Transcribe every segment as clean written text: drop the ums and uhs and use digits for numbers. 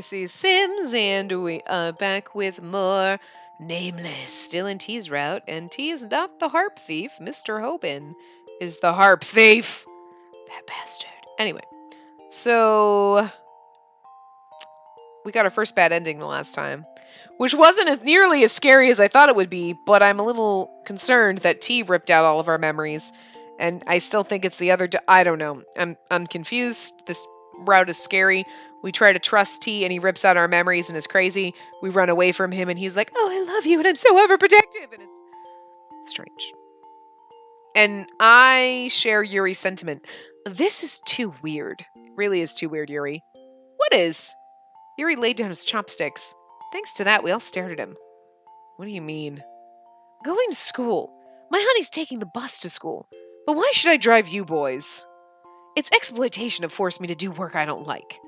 Spacey Sims, and we are back with more Nameless. Still in T's route, and T is not the harp thief. Mr. Hoban is the harp thief. That bastard. Anyway, so we got our first bad ending the last time, which wasn't as nearly as scary as I thought it would be, but I'm a little concerned that T ripped out all of our memories, and I still think it's the other. I don't know. I'm confused. This route is scary. We try to trust T, and he rips out our memories and is crazy. We run away from him, and he's like, "Oh, I love you, and I'm so overprotective," and it's strange. And I share Yuri's sentiment. This is too weird. It really is too weird, Yuri. What is? Yuri laid down his chopsticks. Thanks to that, we all stared at him. What do you mean? Going to school. My honey's taking the bus to school. But why should I drive you boys? It's exploitation to force me to do work I don't like.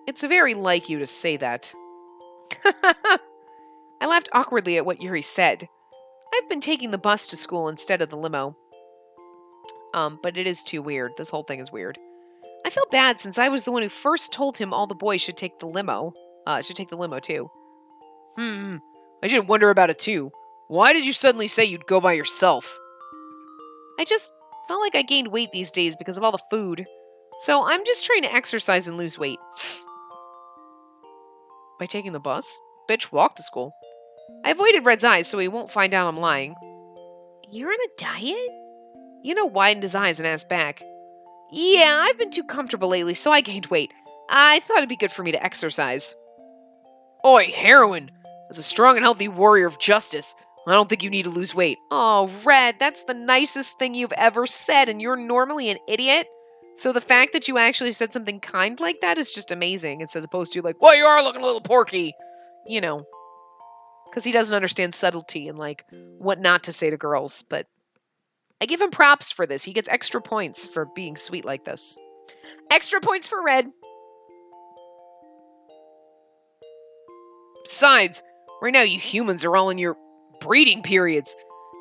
It's very like you to say that. I laughed awkwardly at what Yuri said. I've been taking the bus to school instead of the limo. But it is too weird. This whole thing is weird. I feel bad since I was the one who first told him all the boys should take the limo. Should take the limo too. I did wonder about it too. Why did you suddenly say you'd go by yourself? I just felt like I gained weight these days because of all the food. So I'm just trying to exercise and lose weight. By taking the bus? Bitch, walk to school. I avoided Red's eyes so he won't find out I'm lying. You're on a diet? Yuno widened his eyes and asked back. Yeah, I've been too comfortable lately, so I gained weight. I thought it'd be good for me to exercise. Oi, heroine! As a strong and healthy warrior of justice, I don't think you need to lose weight. Oh, Red, that's the nicest thing you've ever said, and you're normally an idiot? So the fact that you actually said something kind like that is just amazing, as opposed to like, well, you are looking a little porky. You know. Because he doesn't understand subtlety and, like, what not to say to girls, but I give him props for this. He gets extra points for being sweet like this. Extra points for Red. Besides, right now you humans are all in your breeding periods.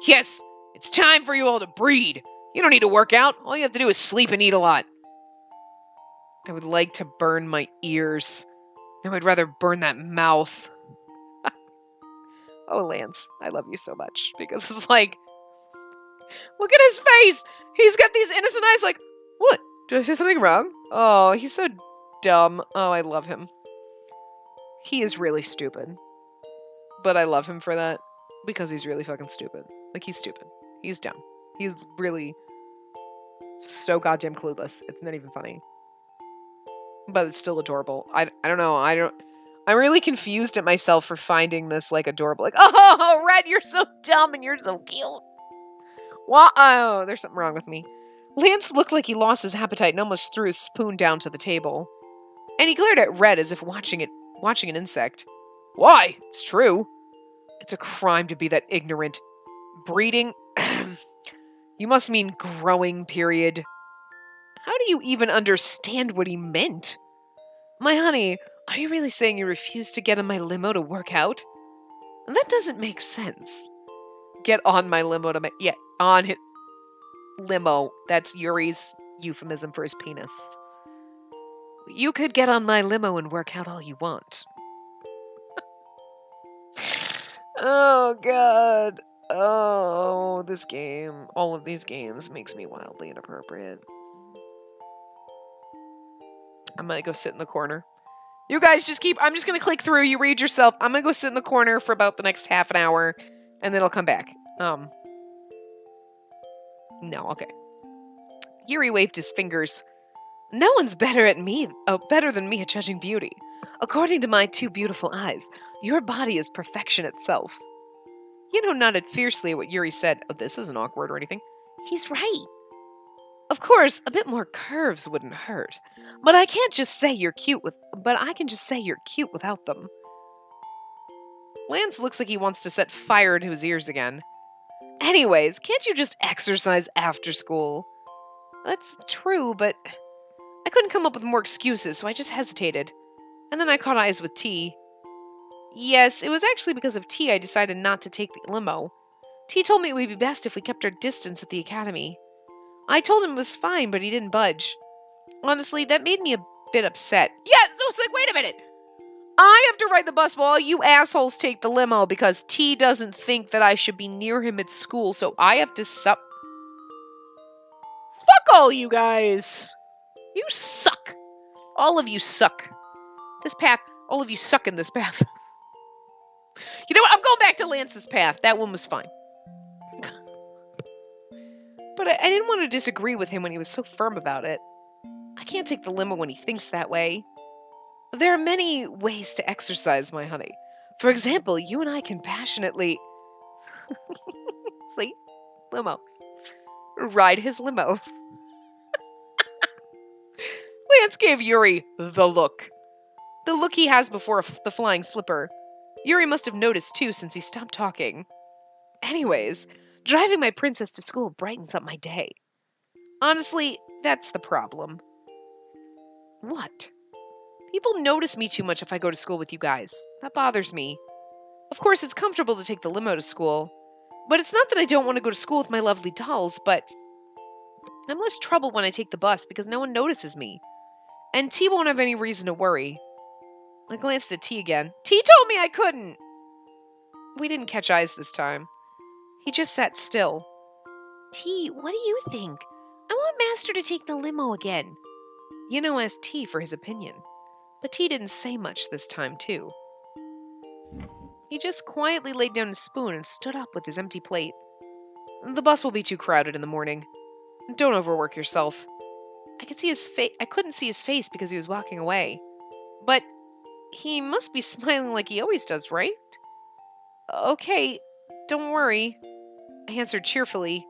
Yes, it's time for you all to breed. You don't need to work out. All you have to do is sleep and eat a lot. I would like to burn my ears. No, I'd rather burn that mouth. Oh, Lance, I love you so much. Because it's like, look at his face. He's got these innocent eyes like, what? Did I say something wrong? Oh, he's so dumb. Oh, I love him. He is really stupid. But I love him for that. Because he's really fucking stupid. Like, he's stupid. He's dumb. He's really so goddamn clueless. It's not even funny. But it's still adorable. I don't know. I'm really confused at myself for finding this, like, adorable. Like, oh, Red, you're so dumb and you're so cute. Well, oh, there's something wrong with me. Lance looked like he lost his appetite and almost threw his spoon down to the table. And he glared at Red as if watching an insect. Why? It's true. It's a crime to be that ignorant. Breeding? You must mean growing period. How do you even understand what he meant? My honey, are you really saying you refuse to get on my limo to work out? That doesn't make sense. Get on my limo to yeah, on his limo. That's Yuri's euphemism for his penis. You could get on my limo and work out all you want. Oh, God. Oh, this game, all of these games makes me wildly inappropriate. I'm gonna go sit in the corner. You guys just I'm just gonna click through, you read yourself. I'm gonna go sit in the corner for about the next half an hour, and then I'll come back. No, okay. Yuri waved his fingers. No one's better than me at judging beauty. According to my two beautiful eyes, your body is perfection itself. Yuno nodded fiercely at what Yuri said. Oh, this isn't awkward or anything. He's right. Of course, a bit more curves wouldn't hurt, but I can just say you're cute without them. Lance looks like he wants to set fire to his ears again. Anyways, can't you just exercise after school? That's true, but I couldn't come up with more excuses, so I just hesitated. And then I caught eyes with T. Yes, it was actually because of T I decided not to take the limo. T told me it would be best if we kept our distance at the academy. I told him it was fine, but he didn't budge. Honestly, that made me a bit upset. Yeah, so it's like, wait a minute! to ride the bus while all you assholes take the limo because T doesn't think that I should be near him at school, so I have to Fuck all you guys! You suck! All of you suck. This path, all of you suck in this path. You know what? I'm going back to Lance's path. That one was fine. But I didn't want to disagree with him when he was so firm about it. I can't take the limo when he thinks that way. There are many ways to exercise, my honey. For example, you and I can passionately... See? Limo. Ride his limo. Lance gave Yuri the look. The look he has before the flying slipper. Yuri must have noticed too since he stopped talking. Anyways, driving my princess to school brightens up my day. Honestly, that's the problem. What? People notice me too much if I go to school with you guys. That bothers me. Of course, it's comfortable to take the limo to school. But it's not that I don't want to go to school with my lovely dolls, but I'm less trouble when I take the bus because no one notices me. And T won't have any reason to worry. I glanced at T again. T told me I couldn't! We didn't catch eyes this time. He just sat still. T, what do you think? I want Master to take the limo again. Asked T for his opinion. But T didn't say much this time, too. He just quietly laid down his spoon and stood up with his empty plate. The bus will be too crowded in the morning. Don't overwork yourself. I couldn't see his face because he was walking away. But he must be smiling like he always does, right? Okay, don't worry, I answered cheerfully.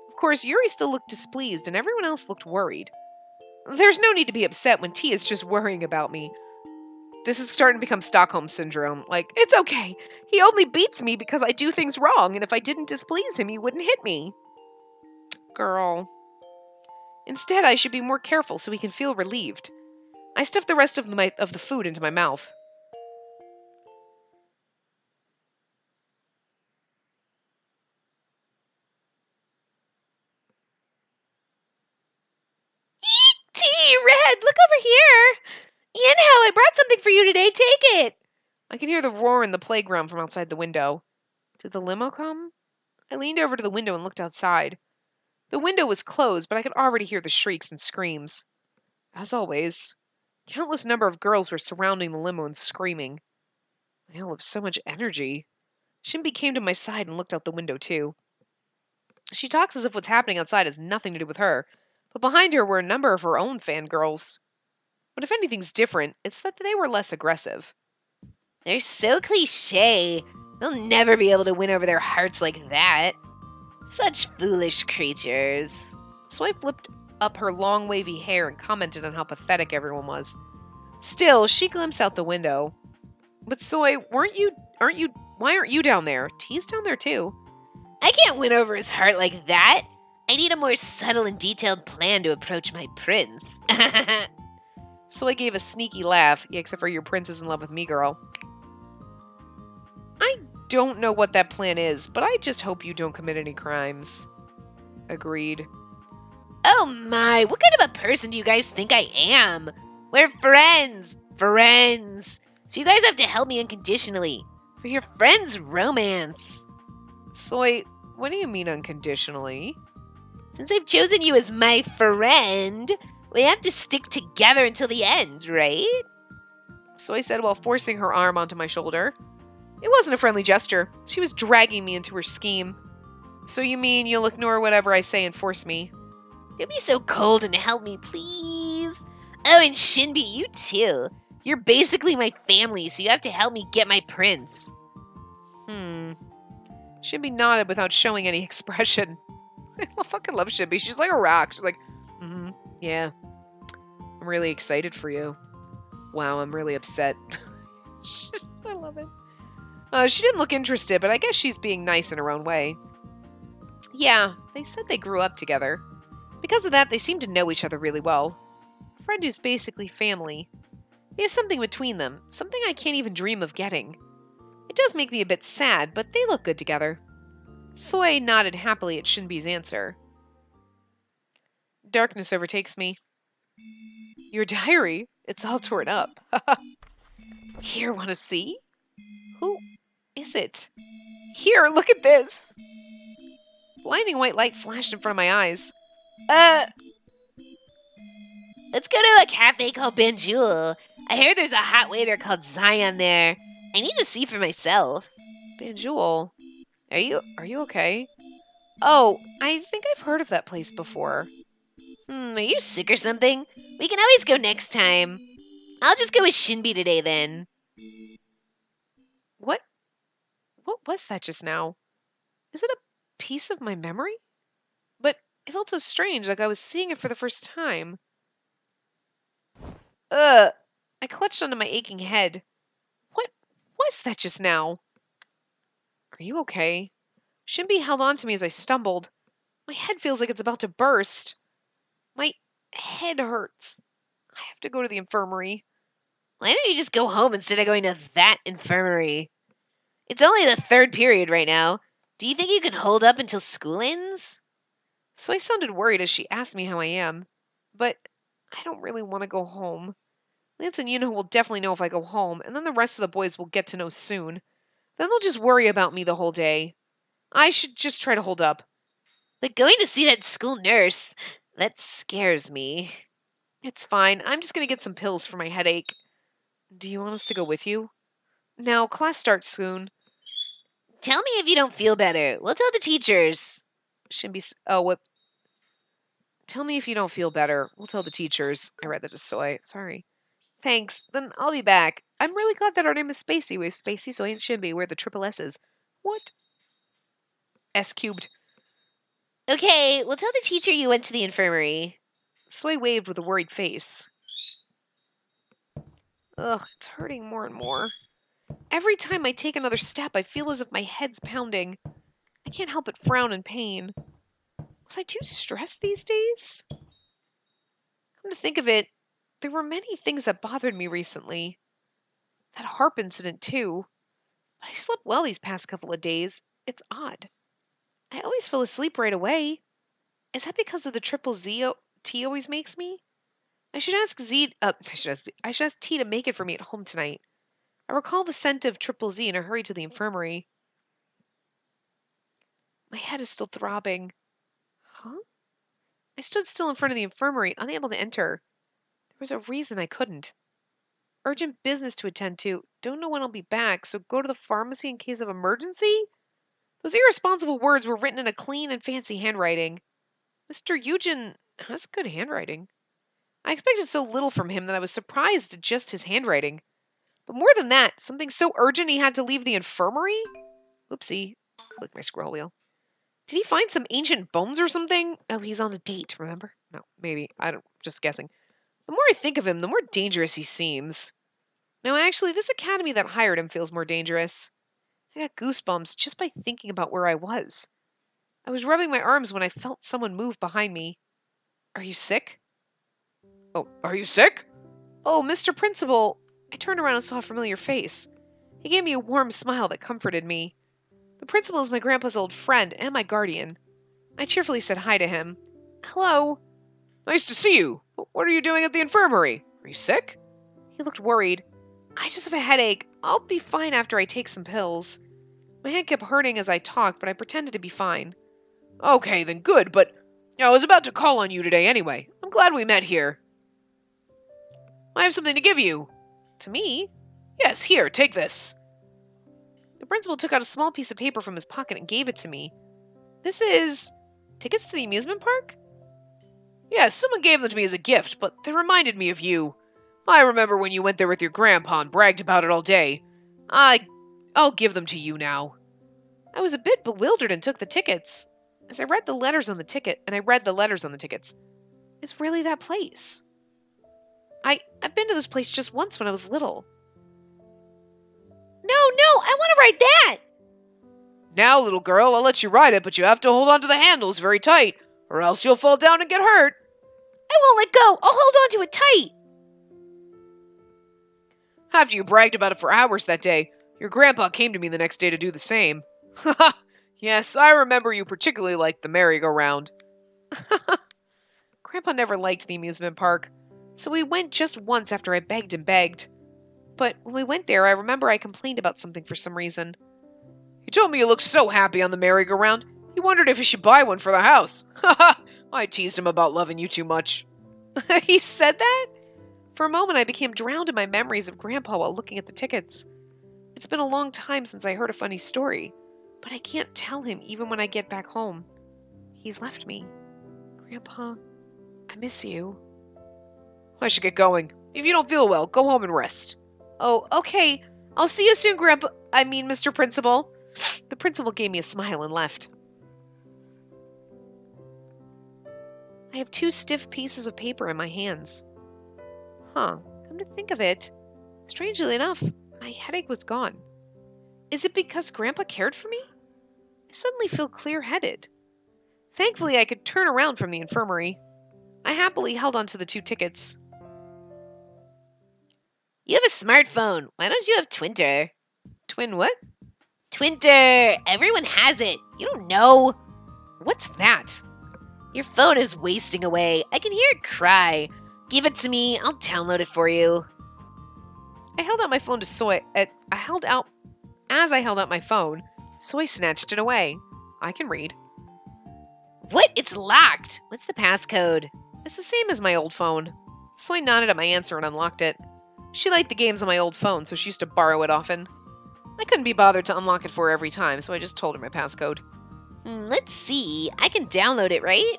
Of course, Yuri still looked displeased and everyone else looked worried. There's no need to be upset when T is just worrying about me. This is starting to become Stockholm Syndrome. Like, it's okay. He only beats me because I do things wrong, and if I didn't displease him, he wouldn't hit me. Girl. Instead, I should be more careful so he can feel relieved. I stuffed the rest of the food into my mouth. T, Red, look over here! Inhale, I brought something for you today, take it! I could hear the roar in the playground from outside the window. Did the limo come? I leaned over to the window and looked outside. The window was closed, but I could already hear the shrieks and screams. As always, countless number of girls were surrounding the limo and screaming. They all have so much energy. Shimby came to my side and looked out the window, too. She talks as if what's happening outside has nothing to do with her, but behind her were a number of her own fangirls. But if anything's different, it's that they were less aggressive. They're so cliché. They'll never be able to win over their hearts like that. Such foolish creatures. Soy flipped up her long wavy hair and commented on how pathetic everyone was. Still, she glimpsed out the window. But Soy, why aren't you down there? T's down there too. I can't win over his heart like that. I need a more subtle and detailed plan to approach my prince. Soy gave a sneaky laugh. Yeah, except for your prince is in love with me, girl. I don't know what that plan is, but I just hope you don't commit any crimes. Agreed. Oh my, what kind of a person do you guys think I am? We're friends. Friends. So you guys have to help me unconditionally. For your friend's romance. Soy, what do you mean unconditionally? Since I've chosen you as my friend, we have to stick together until the end, right? Soy said while forcing her arm onto my shoulder. It wasn't a friendly gesture. She was dragging me into her scheme. So you mean you'll ignore whatever I say and force me? Don't be so cold and help me, please. Oh, and Shinbi, you too. You're basically my family, so you have to help me get my prince. Shinbi nodded without showing any expression. I fucking love Shinbi. She's like a rock. She's like, yeah. I'm really excited for you. Wow, I'm really upset. I love it. She didn't look interested, but I guess she's being nice in her own way. Yeah, they said they grew up together. Because of that, they seem to know each other really well. A friend who's basically family. They have something between them, something I can't even dream of getting. It does make me a bit sad, but they look good together. Soy nodded happily at Shinbi's answer. Darkness overtakes me. Your diary? It's all torn up. Here, want to see? Who is it? Here, look at this! Blinding white light flashed in front of my eyes. Let's go to a cafe called Banjul. I hear there's a hot waiter called Zion there. I need to see for myself. Banjul, are you okay? Oh, I think I've heard of that place before. Are you sick or something? We can always go next time. I'll just go with Shinbi today then. What was that just now? Is it a piece of my memory? But it felt so strange, like I was seeing it for the first time. Ugh! I clutched onto my aching head. What was that just now? Are you okay? Shinbi held on to me as I stumbled. My head feels like it's about to burst. My head hurts. I have to go to the infirmary. Why don't you just go home instead of going to that infirmary? It's only the 3rd period right now. Do you think you can hold up until school ends? So I sounded worried as she asked me how I am. But I don't really want to go home. Lance and Yuno will definitely know if I go home, and then the rest of the boys will get to know soon. Then they'll just worry about me the whole day. I should just try to hold up. But going to see that school nurse, that scares me. It's fine. I'm just going to get some pills for my headache. Do you want us to go with you? Now, class starts soon. Tell me if you don't feel better. We'll tell the teachers. What? Tell me if you don't feel better. We'll tell the teachers. I read that as soy. Sorry. Thanks. Then I'll be back. I'm really glad that our name is Spacey. We're Spacey, Soy, and Shinbi. We're the triple S's. What? S cubed. Okay, we'll tell the teacher you went to the infirmary. Soy waved with a worried face. Ugh, it's hurting more and more. Every time I take another step, I feel as if my head's pounding. I can't help but frown in pain. Was I too stressed these days? Come to think of it, there were many things that bothered me recently. That harp incident, too. But I slept well these past couple of days. It's odd. I always fell asleep right away. Is that because of the triple Z T always makes me? I should ask I should ask T to make it for me at home tonight. I recall the scent of triple Z and I hurried to the infirmary. My head is still throbbing. Huh? I stood still in front of the infirmary, unable to enter. There was a reason I couldn't. Urgent business to attend to. Don't know when I'll be back, so go to the pharmacy in case of emergency? Those irresponsible words were written in a clean and fancy handwriting. Mr. Eugen has good handwriting. I expected so little from him that I was surprised at just his handwriting. But more than that, something so urgent he had to leave the infirmary? Oopsie. Click my scroll wheel. Did he find some ancient bones or something? Oh, he's on a date, remember? No, maybe. Just guessing. The more I think of him, the more dangerous he seems. No, actually, this academy that hired him feels more dangerous. I got goosebumps just by thinking about where I was. I was rubbing my arms when I felt someone move behind me. Are you sick? Oh, are you sick? Oh, Mr. Principal. I turned around and saw a familiar face. He gave me a warm smile that comforted me. The principal is my grandpa's old friend and my guardian. I cheerfully said hi to him. Hello. Nice to see you. What are you doing at the infirmary? Are you sick? He looked worried. I just have a headache. I'll be fine after I take some pills. My head kept hurting as I talked, but I pretended to be fine. Okay, then good, but I was about to call on you today anyway. I'm glad we met here. I have something to give you. To me? Yes, here, take this. The principal took out a small piece of paper from his pocket and gave it to me. This is tickets to the amusement park? Yes, someone gave them to me as a gift, but they reminded me of you. I remember when you went there with your grandpa and bragged about it all day. I'll give them to you now. I was a bit bewildered and took the tickets. As I read the letters on the tickets, it's really that place. I've been to this place just once when I was little. No, I want to ride that! Now, little girl, I'll let you ride it, but you have to hold on to the handles very tight, or else you'll fall down and get hurt. I won't let go. I'll hold on to it tight. After you bragged about it for hours that day, your grandpa came to me the next day to do the same. Haha, yes, I remember you particularly liked the merry-go-round. Grandpa never liked the amusement park, so we went just once after I begged and begged. But when we went there, I remember I complained about something for some reason. He told me he looked so happy on the merry-go-round, he wondered if he should buy one for the house. Ha! I teased him about loving you too much. He said that? For a moment, I became drowned in my memories of Grandpa while looking at the tickets. It's been a long time since I heard a funny story, but I can't tell him even when I get back home. He's left me. Grandpa, I miss you. I should get going. If you don't feel well, go home and rest. Oh, okay. I'll see you soon, Mr. Principal. The principal gave me a smile and left. I have 2 stiff pieces of paper in my hands. Come to think of it, strangely enough, my headache was gone. Is it because Grandpa cared for me? I suddenly feel clear-headed. Thankfully, I could turn around from the infirmary. I happily held onto the 2 tickets. You have a smartphone. Why don't you have Twinter? Twin what? Twinter! Everyone has it. You don't know. What's that? Your phone is wasting away. I can hear it cry. Give it to me. I'll download it for you. I held out my phone to Soy. As I held out my phone, Soy snatched it away. I can read. What? It's locked. What's the passcode? It's the same as my old phone. Soy nodded at my answer and unlocked it. She liked the games on my old phone, so she used to borrow it often. I couldn't be bothered to unlock it for her every time, so I just told her my passcode. Let's see. I can download it, right?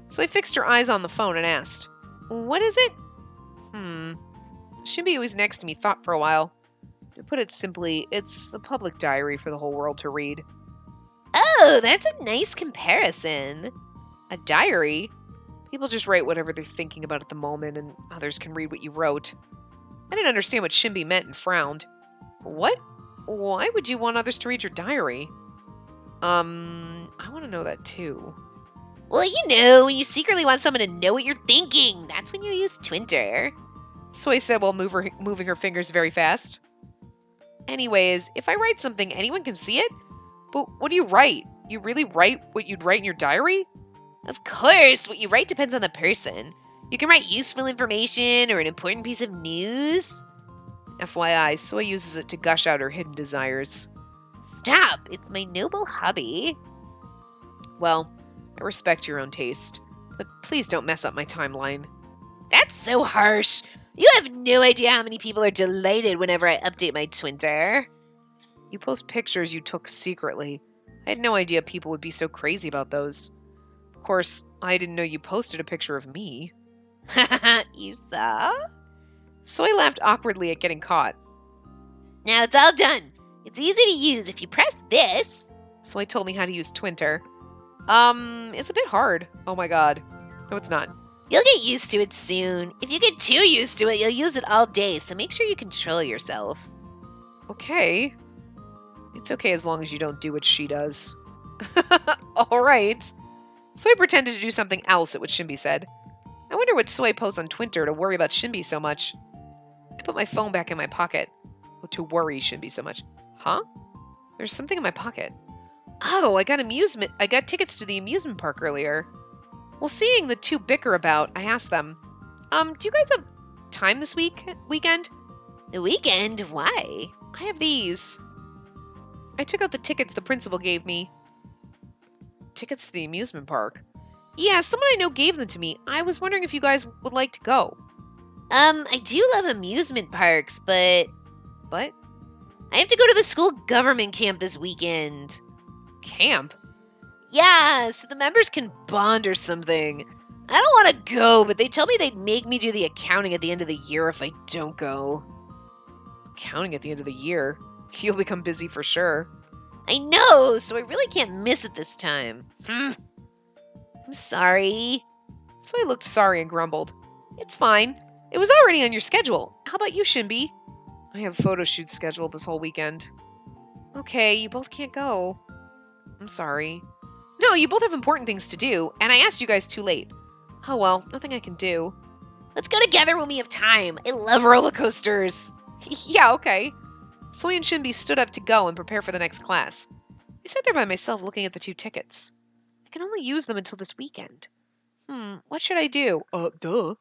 So I fixed her eyes on the phone and asked, "What is it?" Shimby, who was next to me, thought for a while. To put it simply, it's a public diary for the whole world to read. Oh, that's a nice comparison. A diary? People just write whatever they're thinking about at the moment, and others can read what you wrote. I didn't understand what Shimby meant and frowned. What? Why would you want others to read your diary? I want to know that too. Well, you know, when you secretly want someone to know what you're thinking, that's when you use Twinter. Soy said while moving her fingers very fast. Anyways, if I write something, anyone can see it? But what do you write? You really write what you'd write in your diary? Of course, what you write depends on the person. You can write useful information or an important piece of news. FYI, Soy uses it to gush out her hidden desires. Stop, it's my noble hobby. Well, I respect your own taste, but please don't mess up my timeline. That's so harsh. You have no idea how many people are delighted whenever I update my Twinter. You post pictures you took secretly. I had no idea people would be so crazy about those. Of course, I didn't know you posted a picture of me. You saw? Soy laughed awkwardly at getting caught. Now it's all done. It's easy to use if you press this. Soy told me how to use Twinter. It's a bit hard. Oh my god. No, it's not. You'll get used to it soon. If you get too used to it, you'll use it all day, so make sure you control yourself. Okay. It's okay as long as you don't do what she does. Alright. Soy pretended to do something else at what Shimby said. I wonder what Soy posts on Twinter to worry about Shimby so much. I put my phone back in my pocket. To worry Shimby so much. Huh? There's something in my pocket. Oh, I got tickets to the amusement park earlier. Well, seeing the 2 bicker about, I asked them, do you guys have time this weekend? The weekend? Why? I have these. I took out the tickets the principal gave me. Tickets to the amusement park? Yeah, someone I know gave them to me. I was wondering if you guys would like to go. I do love amusement parks, but... What? I have to go to the school government camp this weekend. Camp? Yeah, so the members can bond or something. I don't want to go, but they told me they'd make me do the accounting at the end of the year if I don't go. Accounting at the end of the year? You'll become busy for sure. I know, so I really can't miss it this time. I'm sorry. So I looked sorry and grumbled. It's fine. It was already on your schedule. How about you, Shimby? I have photo shoots scheduled this whole weekend. Okay, you both can't go. I'm sorry. No, you both have important things to do, and I asked you guys too late. Oh well, nothing I can do. Let's go together when we have time. I love roller coasters. Yeah, okay. Soy and Shimby stood up to go and prepare for the next class. I sat there by myself looking at the 2 tickets. I can only use them until this weekend. What should I do? Duh.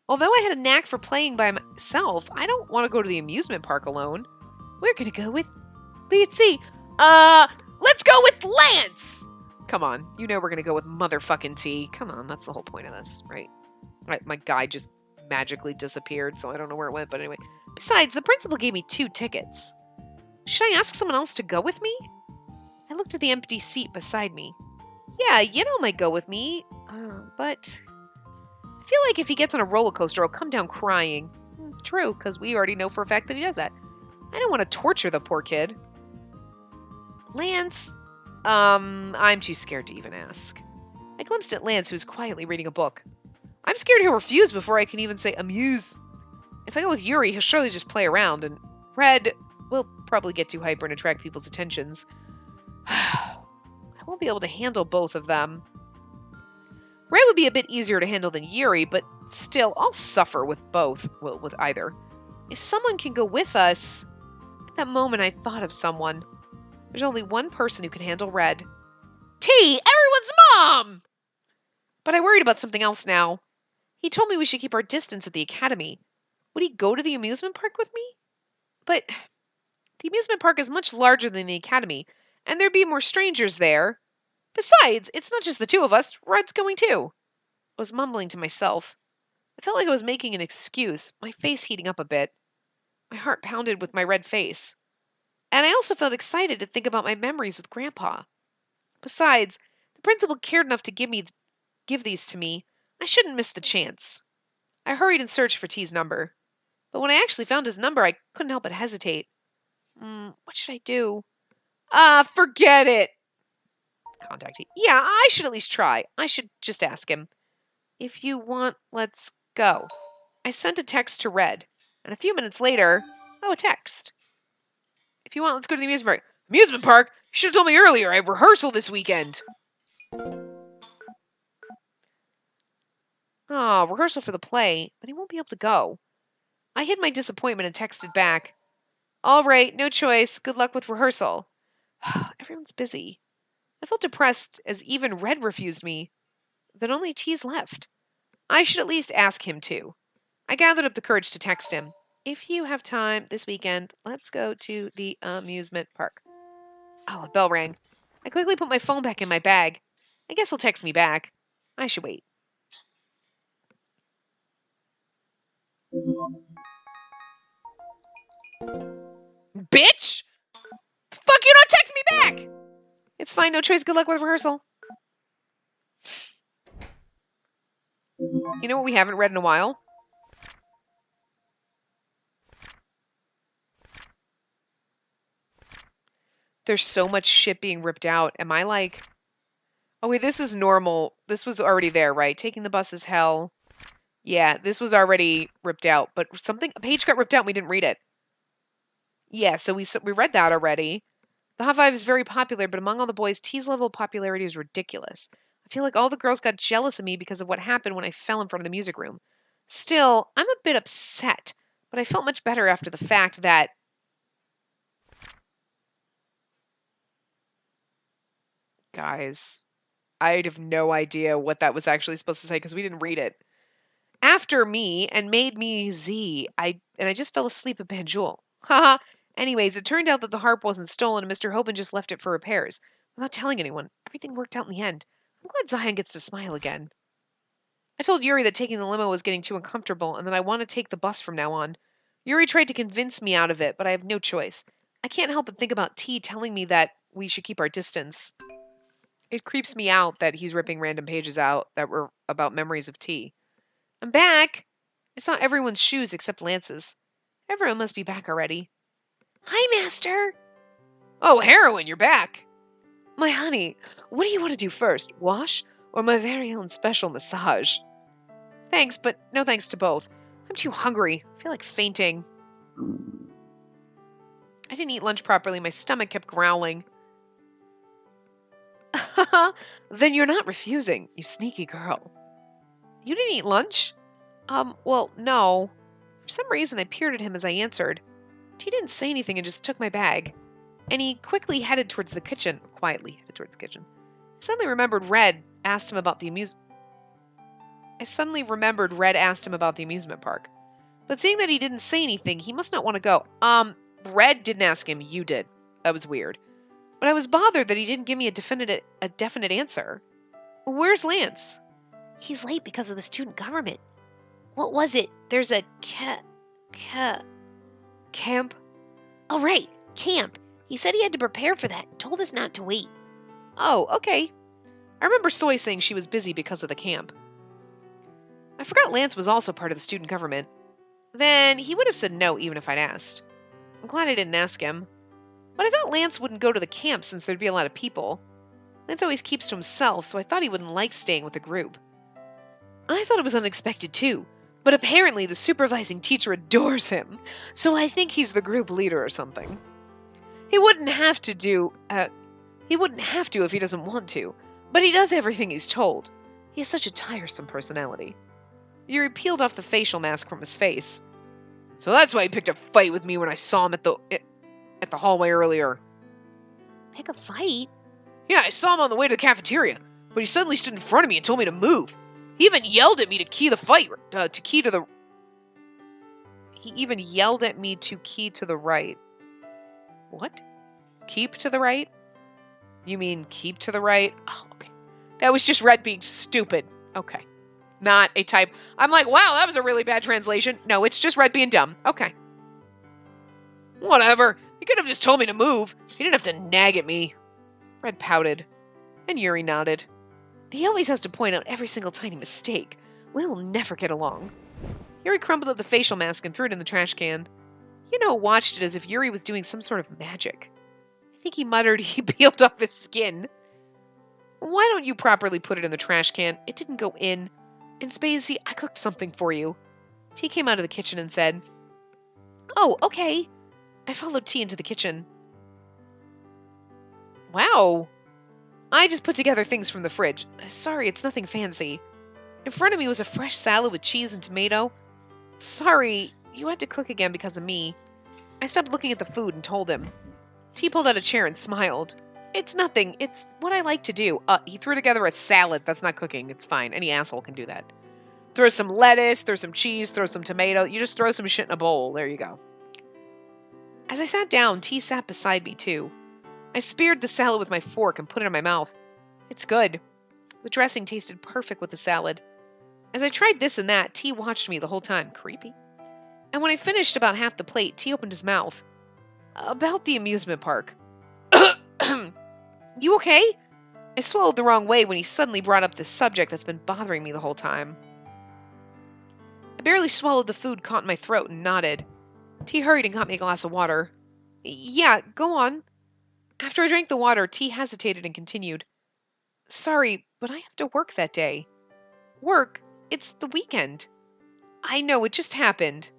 Although I had a knack for playing by myself, I don't want to go to the amusement park alone. We're gonna go with... Let's see. Let's go with Lance! Come on, you know we're gonna go with motherfucking T. Come on, that's the whole point of this, right? My guy just magically disappeared, so I don't know where it went, but anyway. Besides, the principal gave me 2 tickets. Should I ask someone else to go with me? I looked at the empty seat beside me. Yeah, might go with me, but I feel like if he gets on a roller coaster, he'll come down crying. True, because we already know for a fact that he does that. I don't want to torture the poor kid. Lance, I'm too scared to even ask. I glimpsed at Lance, who was quietly reading a book. I'm scared he'll refuse before I can even say amuse. If I go with Yuri, he'll surely just play around, and Red will probably get too hyper and attract people's attentions. I won't be able to handle both of them. Red would be a bit easier to handle than Yuri, but still, I'll suffer with both. Well, with either. If someone can go with us... At that moment, I thought of someone. There's only one person who can handle Red. T, everyone's mom! But I worried about something else now. He told me we should keep our distance at the academy. Would he go to the amusement park with me? But the amusement park is much larger than the academy, and there'd be more strangers there. Besides, it's not just the 2 of us. Red's going too. I was mumbling to myself. I felt like I was making an excuse, my face heating up a bit. My heart pounded with my red face. And I also felt excited to think about my memories with Grandpa. Besides, the principal cared enough to give these to me. I shouldn't miss the chance. I hurried and searched for T's number. But when I actually found his number, I couldn't help but hesitate. What should I do? Forget it! Contact T. Yeah, I should at least try. I should just ask him. If you want, let's go. I sent a text to Red, and a few minutes later, a text. If you want, let's go to the amusement park. Amusement park? You should have told me earlier. I have rehearsal this weekend. Oh, rehearsal for the play, but he won't be able to go. I hid my disappointment and texted back. All right, no choice. Good luck with rehearsal. Everyone's busy. I felt depressed as even Red refused me. Then only T's left. I should at least ask him to. I gathered up the courage to text him. If you have time this weekend, let's go to the amusement park. Oh, a bell rang. I quickly put my phone back in my bag. I guess he'll text me back. I should wait. Bitch! Fuck you, don't text me back! It's fine, no choice. Good luck with rehearsal. You know what we haven't read in a while? There's so much shit being ripped out. Am I like... Oh, wait, this is normal. This was already there, right? Taking the bus is hell. Yeah, this was already ripped out. But a page got ripped out and we didn't read it. Yeah, so we read that already. The Hot Five is very popular, but among all the boys, T's level of popularity is ridiculous. I feel like all the girls got jealous of me because of what happened when I fell in front of the music room. Still, I'm a bit upset, but I felt much better after the fact that... Guys, I have no idea what that was actually supposed to say because we didn't read it. After me and made me Z, I just fell asleep at Banjul. Haha. Anyways, it turned out that the harp wasn't stolen and Mr. Hoban just left it for repairs. Without telling anyone, everything worked out in the end. I'm glad Zion gets to smile again. I told Yuri that taking the limo was getting too uncomfortable and that I want to take the bus from now on. Yuri tried to convince me out of it, but I have no choice. I can't help but think about T telling me that we should keep our distance. It creeps me out that he's ripping random pages out that were about memories of T. I'm back! It's not everyone's shoes except Lance's. Everyone must be back already. Hi, Master! Oh, Heroine, you're back! My honey, what do you want to do first? Wash? Or my very own special massage? Thanks, but no thanks to both. I'm too hungry. I feel like fainting. I didn't eat lunch properly. My stomach kept growling. Then you're not refusing, you sneaky girl. You didn't eat lunch? Well, no. For some reason, I peered at him as I answered. He didn't say anything and just took my bag. And he quietly headed towards the kitchen. I suddenly remembered Red asked him about the amusement... I suddenly remembered Red asked him about the amusement park. But seeing that he didn't say anything, he must not want to go. Red didn't ask him, you did. That was weird. But I was bothered that he didn't give me a definite answer. Where's Lance? He's late because of the student government. What was it? There's a Camp? Oh, right, camp. He said he had to prepare for that and told us not to wait. Oh, okay. I remember Soy saying she was busy because of the camp. I forgot Lance was also part of the student government. Then he would have said no even if I'd asked. I'm glad I didn't ask him. But I thought Lance wouldn't go to the camp since there'd be a lot of people. Lance always keeps to himself, so I thought he wouldn't like staying with the group. I thought it was unexpected too, but apparently the supervising teacher adores him, so I think he's the group leader or something. He wouldn't have to if he doesn't want to, but he does everything he's told. He has such a tiresome personality. Yuri peeled off the facial mask from his face. So that's why he picked a fight with me when I saw him at the hallway earlier. Pick a fight? Yeah, I saw him on the way to the cafeteria, but he suddenly stood in front of me and told me to move. He even yelled at me to key the fight, He even yelled at me to key to the right. What? Keep to the right? You mean keep to the right? Oh, okay. That was just Red being stupid. Okay. Not a type. I'm like, wow, that was a really bad translation. No, it's just Red being dumb. Okay. Whatever. He could have just told me to move. He didn't have to nag at me. Red pouted, and Yuri nodded. He always has to point out every single tiny mistake. We will never get along. Yuri crumpled up the facial mask and threw it in the trash can. Watched it as if Yuri was doing some sort of magic. I think he muttered he peeled off his skin. Why don't you properly put it in the trash can? It didn't go in. And Spacey, I cooked something for you. T came out of the kitchen and said, Oh, okay. I followed T into the kitchen. Wow. I just put together things from the fridge. Sorry, it's nothing fancy. In front of me was a fresh salad with cheese and tomato. Sorry, you had to cook again because of me. I stopped looking at the food and told him. T pulled out a chair and smiled. It's nothing. It's what I like to do. He threw together a salad. That's not cooking. It's fine. Any asshole can do that. Throw some lettuce, throw some cheese, throw some tomato. You just throw some shit in a bowl. There you go. As I sat down, T sat beside me, too. I speared the salad with my fork and put it in my mouth. It's good. The dressing tasted perfect with the salad. As I tried this and that, T watched me the whole time. Creepy. And when I finished about half the plate, T opened his mouth. About the amusement park. You okay? I swallowed the wrong way when he suddenly brought up this subject that's been bothering me the whole time. I barely swallowed the food caught in my throat and nodded. T hurried and got me a glass of water. Yeah, go on. After I drank the water, T hesitated and continued. Sorry, but I have to work that day. Work? It's the weekend. I know, it just happened.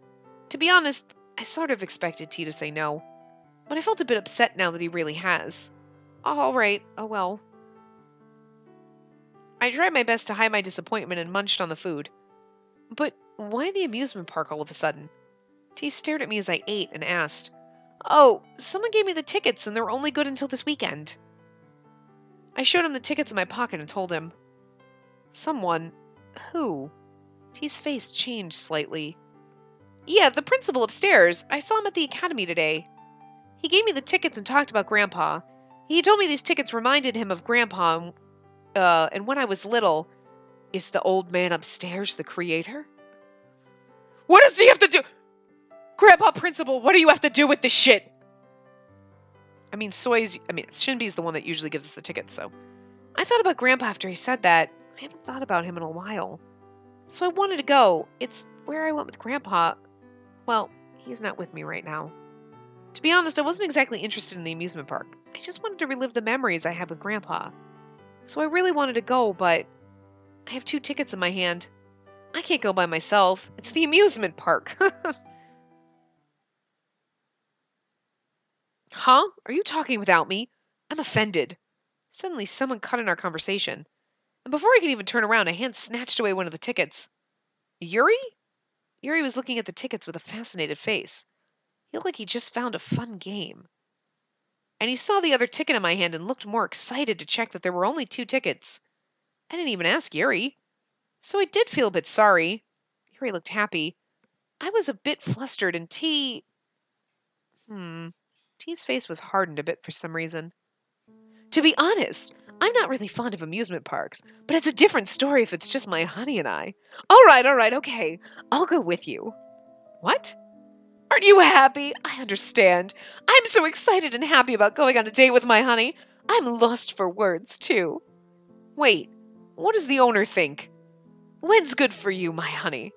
To be honest, I sort of expected T to say no. But I felt a bit upset now that he really has. All right, oh well. I tried my best to hide my disappointment and munched on the food. But why the amusement park all of a sudden? T stared at me as I ate and asked, Oh, someone gave me the tickets and they're only good until this weekend. I showed him the tickets in my pocket and told him. Someone? Who? T's face changed slightly. Yeah, the principal upstairs. I saw him at the academy today. He gave me the tickets and talked about Grandpa. He told me these tickets reminded him of Grandpa, and when I was little, is the old man upstairs the creator? What does he have to do? Grandpa Principal, what do you have to do with this shit? Shinbi's the one that usually gives us the tickets, so. I thought about Grandpa after he said that. I haven't thought about him in a while. So I wanted to go. It's where I went with Grandpa. Well, he's not with me right now. To be honest, I wasn't exactly interested in the amusement park. I just wanted to relive the memories I had with Grandpa. So I really wanted to go, but I have 2 tickets in my hand. I can't go by myself. It's the amusement park. Huh? Are you talking without me? I'm offended. Suddenly, someone cut in our conversation. And before I could even turn around, a hand snatched away one of the tickets. Yuri? Yuri was looking at the tickets with a fascinated face. He looked like he just found a fun game. And he saw the other ticket in my hand and looked more excited to check that there were only 2 tickets. I didn't even ask Yuri. So I did feel a bit sorry. Yuri looked happy. I was a bit flustered, and T's face was hardened a bit for some reason. To be honest, I'm not really fond of amusement parks, but it's a different story if it's just my honey and I. All right, okay. I'll go with you. What? Aren't you happy? I understand. I'm so excited and happy about going on a date with my honey. I'm lost for words, too. Wait, what does the owner think? When's good for you, my honey?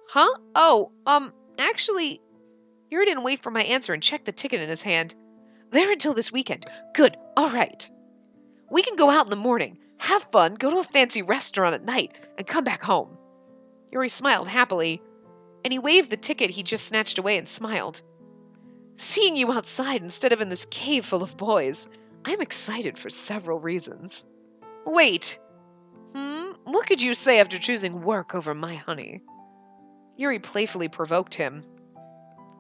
Huh? Oh, actually, Yuri didn't wait for my answer and checked the ticket in his hand. There until this weekend. Good, all right. We can go out in the morning, have fun, go to a fancy restaurant at night, and come back home. Yuri smiled happily, and he waved the ticket he just snatched away and smiled. Seeing you outside instead of in this cave full of boys, I'm excited for several reasons. Wait. What could you say after choosing work over my honey? Yuri playfully provoked him.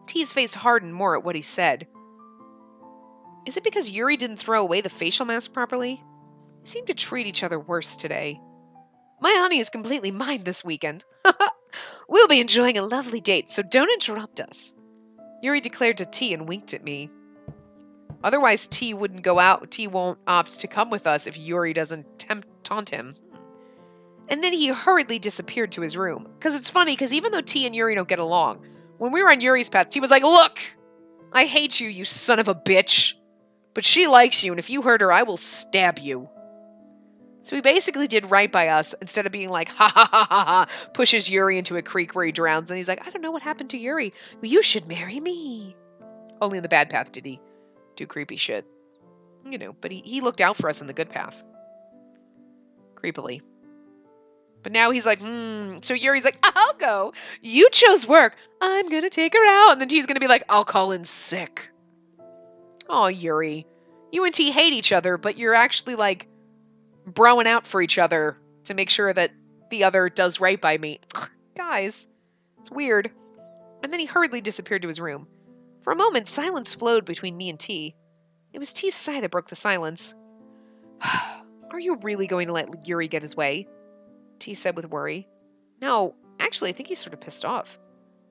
T's face hardened more at what he said. Is it because Yuri didn't throw away the facial mask properly? They seem to treat each other worse today. My honey is completely mine this weekend. We'll be enjoying a lovely date, so don't interrupt us. Yuri declared to T and winked at me. Otherwise, T wouldn't go out. T won't opt to come with us if Yuri doesn't taunt him. And then he hurriedly disappeared to his room. Because it's funny, because even though T and Yuri don't get along, when we were on Yuri's path, T was like, Look! I hate you, you son of a bitch! But she likes you, and if you hurt her, I will stab you. So he basically did right by us, instead of being like, ha ha ha ha ha, pushes Yuri into a creek where he drowns, and he's like, I don't know what happened to Yuri. Well, you should marry me. Only in the bad path did he do creepy shit. But he looked out for us in the good path. Creepily. But now he's like, So Yuri's like, I'll go. You chose work. I'm going to take her out. And then T's going to be like, I'll call in sick. Oh, Yuri. You and T hate each other, but you're actually like broing out for each other to make sure that the other does right by me. Guys, it's weird. And then he hurriedly disappeared to his room. For a moment, silence flowed between me and T. It was T's sigh that broke the silence. Are you really going to let Yuri get his way? T said with worry. No, actually, I think he's sort of pissed off.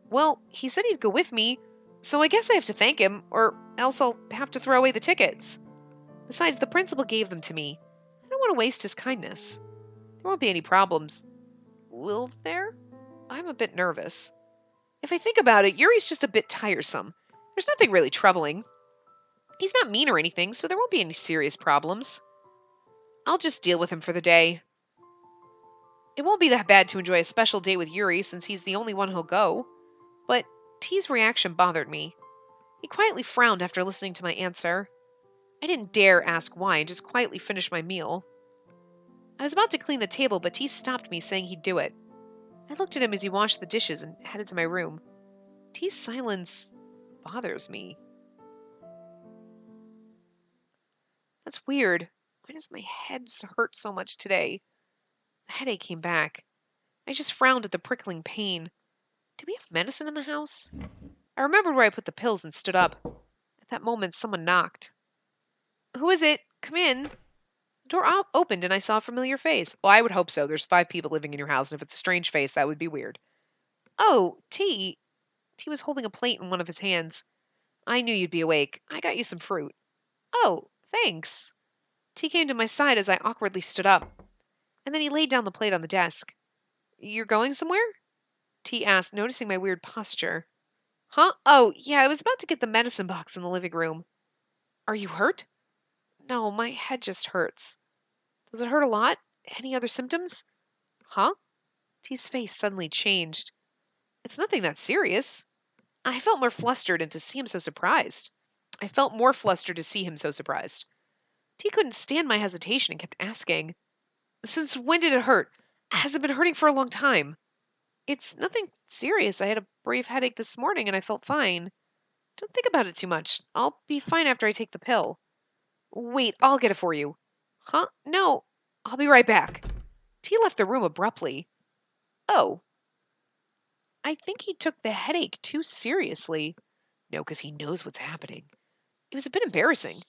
Well, he said he'd go with me, so I guess I have to thank him, or else I'll have to throw away the tickets. Besides, the principal gave them to me. I don't want to waste his kindness. There won't be any problems. Will there? I'm a bit nervous. If I think about it, Yuri's just a bit tiresome. There's nothing really troubling. He's not mean or anything, so there won't be any serious problems. I'll just deal with him for the day. It won't be that bad to enjoy a special date with Yuri since he's the only one who'll go. But T's reaction bothered me. He quietly frowned after listening to my answer. I didn't dare ask why and just quietly finished my meal. I was about to clean the table, but T stopped me, saying he'd do it. I looked at him as he washed the dishes and headed to my room. T's silence bothers me. That's weird. Why does my head hurt so much today? The headache came back. I just frowned at the prickling pain. Do we have medicine in the house? I remembered where I put the pills and stood up. At that moment, someone knocked. Who is it? Come in. The door opened and I saw a familiar face. Well, I would hope so. There's 5 people living in your house, and if it's a strange face, that would be weird. Oh, T. T was holding a plate in one of his hands. I knew you'd be awake. I got you some fruit. Oh, thanks. T came to my side as I awkwardly stood up. And then he laid down the plate on the desk. You're going somewhere? T asked, noticing my weird posture. Huh? Oh, yeah, I was about to get the medicine box in the living room. Are you hurt? No, my head just hurts. Does it hurt a lot? Any other symptoms? Huh? T's face suddenly changed. It's nothing that serious. I felt more flustered and to see him so surprised. I felt more flustered to see him so surprised. T couldn't stand my hesitation and kept asking. Since when did it hurt? Has it been hurting for a long time? It's nothing serious. I had a brief headache this morning and I felt fine. Don't think about it too much. I'll be fine after I take the pill. Wait, I'll get it for you. Huh? No, I'll be right back. T left the room abruptly. Oh. I think he took the headache too seriously. No, because he knows what's happening. It was a bit embarrassing.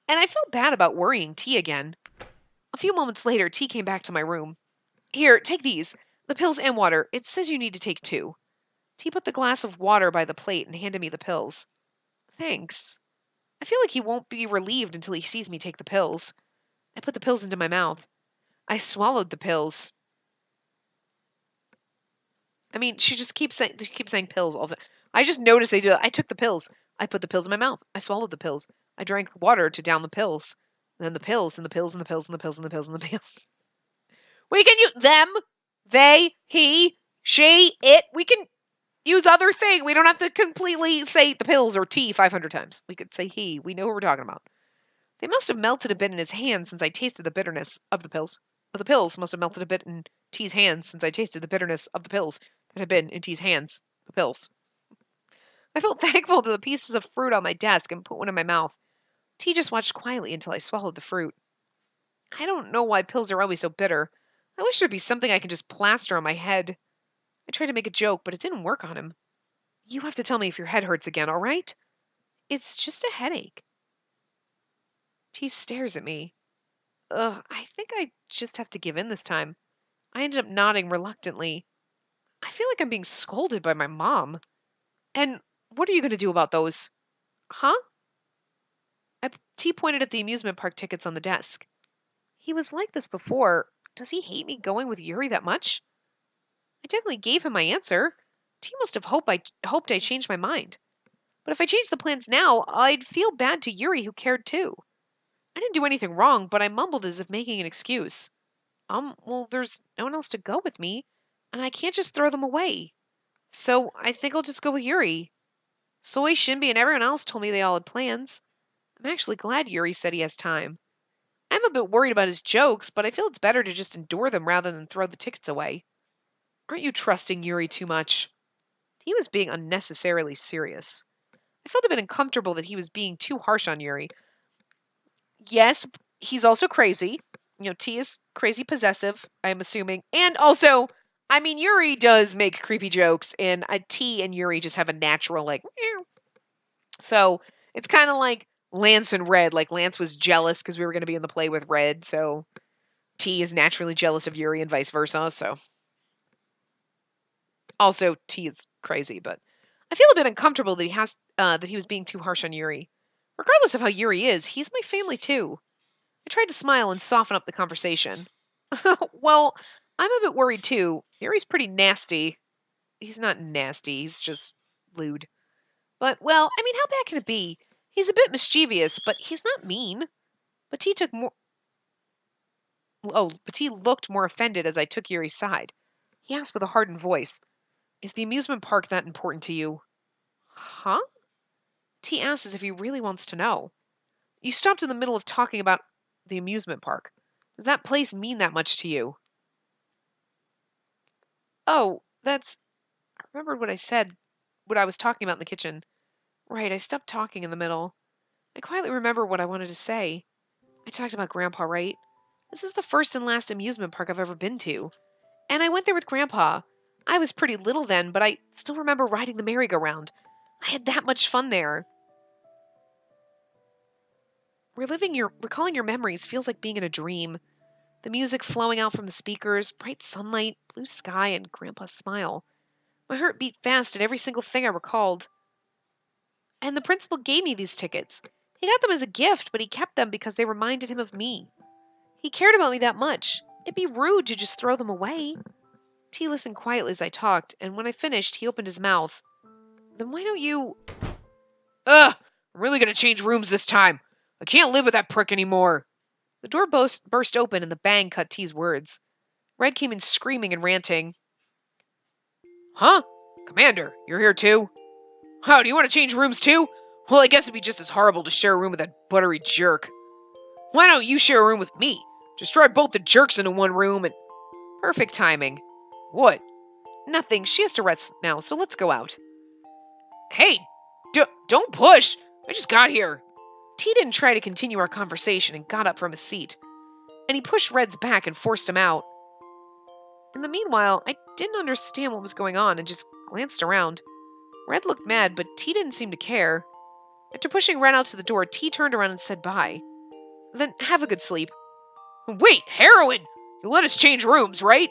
And I felt bad about worrying T again. A few moments later, T came back to my room. Here, take these. The pills and water. It says you need to take 2. T put the glass of water by the plate and handed me the pills. Thanks. I feel like he won't be relieved until he sees me take the pills. I put the pills into my mouth. I swallowed the pills. I mean, she keeps saying pills all the time. I just noticed they do that. I took the pills. I put the pills in my mouth. I swallowed the pills. I drank water to down the pills. And then the pills and the pills and the pills and the pills and the pills and the pills. We can use them, they, he, she, it. We can use other thing. We don't have to completely say the pills or tea 500 times. We could say he. We know who we're talking about. They must have melted a bit in his hand since I tasted the bitterness of the pills. But the pills must have melted a bit in T's hands since I tasted the bitterness of the pills that had been in T's hands. The pills. I felt thankful to the pieces of fruit on my desk and put one in my mouth. T just watched quietly until I swallowed the fruit. I don't know why pills are always so bitter. I wish there'd be something I could just plaster on my head. I tried to make a joke, but it didn't work on him. You have to tell me if your head hurts again, all right? It's just a headache. T stares at me. Ugh, I think I just have to give in this time. I ended up nodding reluctantly. I feel like I'm being scolded by my mom. And what are you going to do about those? Huh? T pointed at the amusement park tickets on the desk. He was like this before. Does he hate me going with Yuri that much? I definitely gave him my answer. T must have hoped I changed my mind. But if I changed the plans now, I'd feel bad to Yuri who cared too. I didn't do anything wrong, but I mumbled as if making an excuse. Well, there's no one else to go with me, and I can't just throw them away. So I think I'll just go with Yuri. Soy, Shinbi, and everyone else told me they all had plans. I'm actually glad Yuri said he has time. I'm a bit worried about his jokes, but I feel it's better to just endure them rather than throw the tickets away. Aren't you trusting Yuri too much? He was being unnecessarily serious. I felt a bit uncomfortable that he was being too harsh on Yuri. Yes, he's also crazy. T is crazy possessive, I'm assuming. And also, I mean, Yuri does make creepy jokes, and T and Yuri just have a natural, like, meow. So it's kind of like Lance and Red. Like, Lance was jealous because we were going to be in the play with Red, so T is naturally jealous of Yuri and vice versa, so. Also, T is crazy, but I feel a bit uncomfortable that he was being too harsh on Yuri. Regardless of how Yuri is, he's my family too. I tried to smile and soften up the conversation. Well, I'm a bit worried too. Yuri's pretty nasty. He's not nasty, he's just lewd. But, well, I mean, how bad can it be? He's a bit mischievous, but he's not mean. But T looked more offended as I took Yuri's side. He asked with a hardened voice, "Is the amusement park that important to you?" Huh? T asks as if he really wants to know. You stopped in the middle of talking about the amusement park. Does that place mean that much to you? Oh, I remembered what I was talking about in the kitchen. Right, I stopped talking in the middle. I quietly remember what I wanted to say. I talked about Grandpa, right? This is the first and last amusement park I've ever been to. And I went there with Grandpa. I was pretty little then, but I still remember riding the merry-go-round. I had that much fun there. Recalling your memories feels like being in a dream. The music flowing out from the speakers, bright sunlight, blue sky, and Grandpa's smile. My heart beat fast at every single thing I recalled. And the principal gave me these tickets. He got them as a gift, but he kept them because they reminded him of me. He cared about me that much. It'd be rude to just throw them away. T listened quietly as I talked, and when I finished, he opened his mouth. Then why don't you... Ugh! I'm really gonna change rooms this time. I can't live with that prick anymore. The door burst open and the bang cut T's words. Red came in screaming and ranting. Huh? Commander, you're here too? How, do you want to change rooms too? Well, I guess it'd be just as horrible to share a room with that buttery jerk. Why don't you share a room with me? Just drive both the jerks into one room and... Perfect timing. What? Nothing. She has to rest now, so let's go out. Hey, don't push. I just got here. T didn't try to continue our conversation and got up from his seat. And he pushed Red's back and forced him out. In the meanwhile, I didn't understand what was going on and just glanced around. Red looked mad, but T didn't seem to care. After pushing Red out to the door, T turned around and said bye. Then have a good sleep. Wait, heroin! You let us change rooms, right?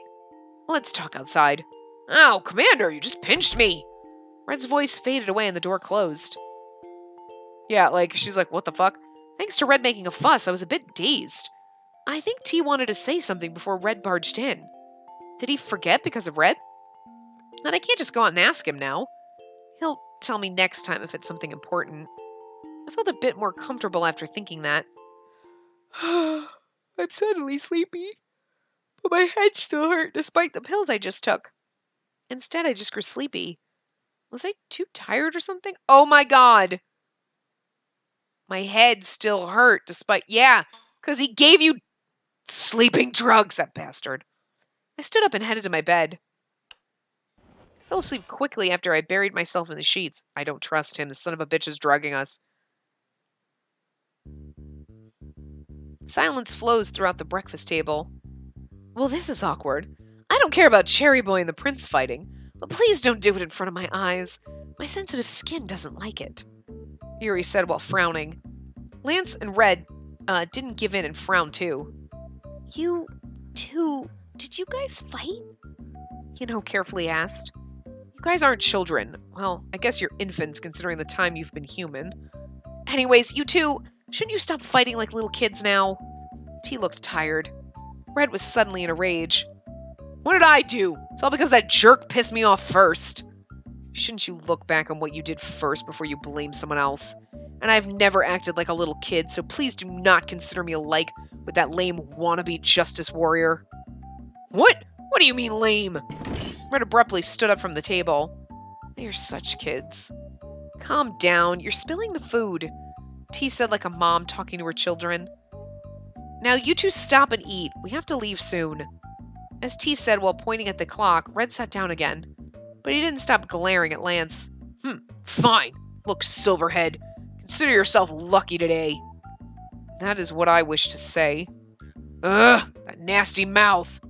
Let's talk outside. Ow, Commander, you just pinched me. Red's voice faded away and the door closed. Yeah, she's like, what the fuck? Thanks to Red making a fuss, I was a bit dazed. I think T wanted to say something before Red barged in. Did he forget because of Red? And I can't just go out and ask him now. He'll tell me next time if it's something important. I felt a bit more comfortable after thinking that. I'm suddenly sleepy, but my head still hurt despite the pills I just took. Instead, I just grew sleepy. Was I too tired or something? Oh my god! My head still hurt despite... Yeah, because he gave you sleeping drugs, that bastard. I stood up and headed to my bed. I fell asleep quickly after I buried myself in the sheets. I don't trust him. The son of a bitch is drugging us. Silence flows throughout the breakfast table. Well, this is awkward. I don't care about Cherry Boy and the prince fighting, but please don't do it in front of my eyes. My sensitive skin doesn't like it, Yuri said while frowning. Lance and Red didn't give in and frowned too. You two, did you guys fight? Carefully asked. You guys aren't children. Well, I guess you're infants considering the time you've been human. Anyways, you two, shouldn't you stop fighting like little kids now? T looked tired. Red was suddenly in a rage. What did I do? It's all because that jerk pissed me off first. Shouldn't you look back on what you did first before you blame someone else? And I've never acted like a little kid, so please do not consider me alike with that lame wannabe justice warrior. What? What do you mean lame? Red abruptly stood up from the table. You're such kids. Calm down, you're spilling the food, T said like a mom talking to her children. Now you two stop and eat. We have to leave soon. As T said while pointing at the clock, Red sat down again. But he didn't stop glaring at Lance. Fine. Look, Silverhead. Consider yourself lucky today. That is what I wish to say. Ugh, that nasty mouth.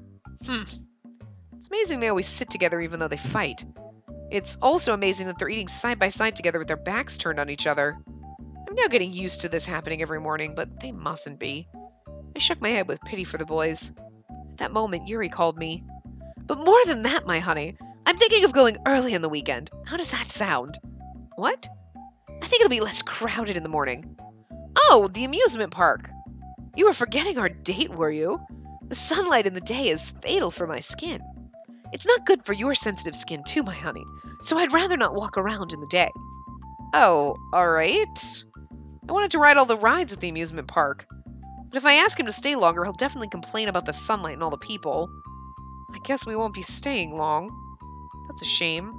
It's amazing they always sit together even though they fight. It's also amazing that they're eating side by side together with their backs turned on each other. I'm now getting used to this happening every morning, but they mustn't be. I shook my head with pity for the boys. At that moment, Yuri called me. But more than that, my honey, I'm thinking of going early on the weekend. How does that sound? What? I think it'll be less crowded in the morning. Oh, the amusement park. You were forgetting our date, were you? The sunlight in the day is fatal for my skin. It's not good for your sensitive skin too, my honey, so I'd rather not walk around in the day. Oh, alright. I wanted to ride all the rides at the amusement park. But if I ask him to stay longer, he'll definitely complain about the sunlight and all the people. I guess we won't be staying long. That's a shame.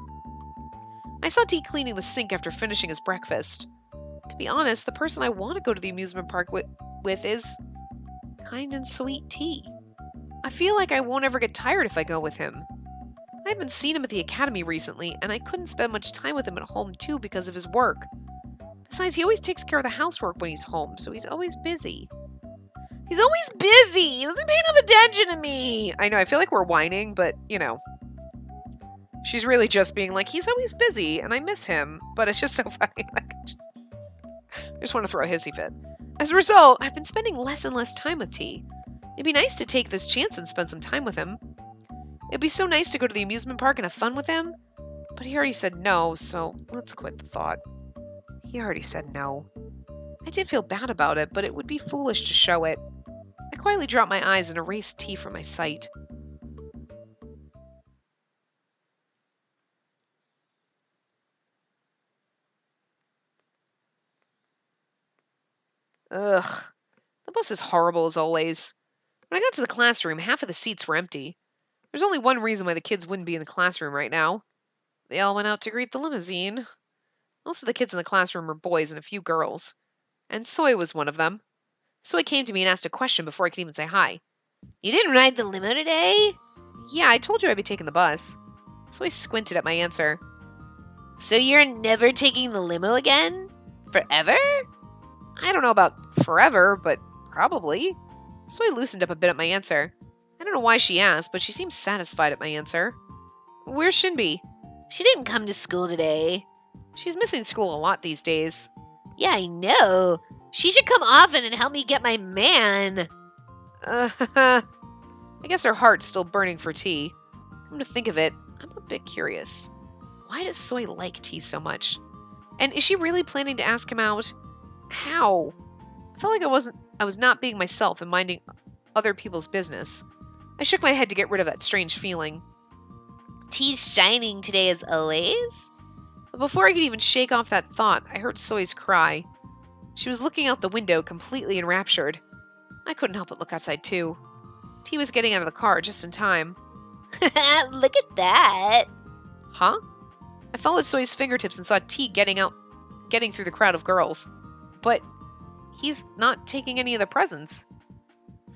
I saw T cleaning the sink after finishing his breakfast. To be honest, the person I want to go to the amusement park with is kind and sweet T. I feel like I won't ever get tired if I go with him. I haven't seen him at the academy recently, and I couldn't spend much time with him at home too because of his work. Besides, he always takes care of the housework when he's home, so he's always busy. He's always busy! He doesn't pay enough attention to me! I know, I feel like we're whining, but, she's really just being like, he's always busy, and I miss him. But it's just so funny. I just want to throw a hissy fit. As a result, I've been spending less and less time with T. It'd be nice to take this chance and spend some time with him. It'd be so nice to go to the amusement park and have fun with him. But he already said no, so let's quit the thought. He already said no. I did feel bad about it, but it would be foolish to show it. I quietly dropped my eyes and erased T from my sight. Ugh. The bus is horrible as always. When I got to the classroom, half of the seats were empty. There's only one reason why the kids wouldn't be in the classroom right now. They all went out to greet the limousine. Most of the kids in the classroom were boys and a few girls. And Soy was one of them. Soy came to me and asked a question before I could even say hi. You didn't ride the limo today? Yeah, I told you I'd be taking the bus. Soy squinted at my answer. So you're never taking the limo again? Forever? I don't know about forever, but probably. Soy loosened up a bit at my answer. I don't know why she asked, but she seemed satisfied at my answer. Where's Shinbi? She didn't come to school today. She's missing school a lot these days. Yeah, I know. She should come often and help me get my man. I guess her heart's still burning for T. Come to think of it, I'm a bit curious. Why does Soy like T so much? And is she really planning to ask him out? How? I felt like I was not being myself and minding other people's business. I shook my head to get rid of that strange feeling. T's shining today as always? But before I could even shake off that thought, I heard Soy's cry. She was looking out the window, completely enraptured. I couldn't help but look outside, too. T was getting out of the car just in time. Look at that. Huh? I followed Soy's fingertips and saw T getting through the crowd of girls. But he's not taking any of the presents.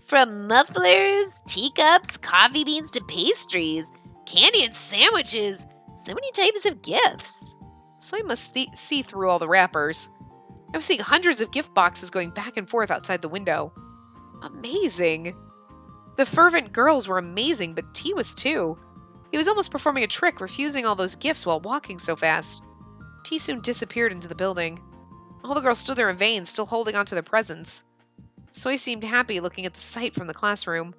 From mufflers, teacups, coffee beans to pastries, candy and sandwiches. So many types of gifts. Soy must see through all the wrappers. I was seeing hundreds of gift boxes going back and forth outside the window. Amazing. The fervent girls were amazing, but T was too. He was almost performing a trick, refusing all those gifts while walking so fast. T soon disappeared into the building. All the girls stood there in vain, still holding on to their presents. Soy seemed happy looking at the sight from the classroom.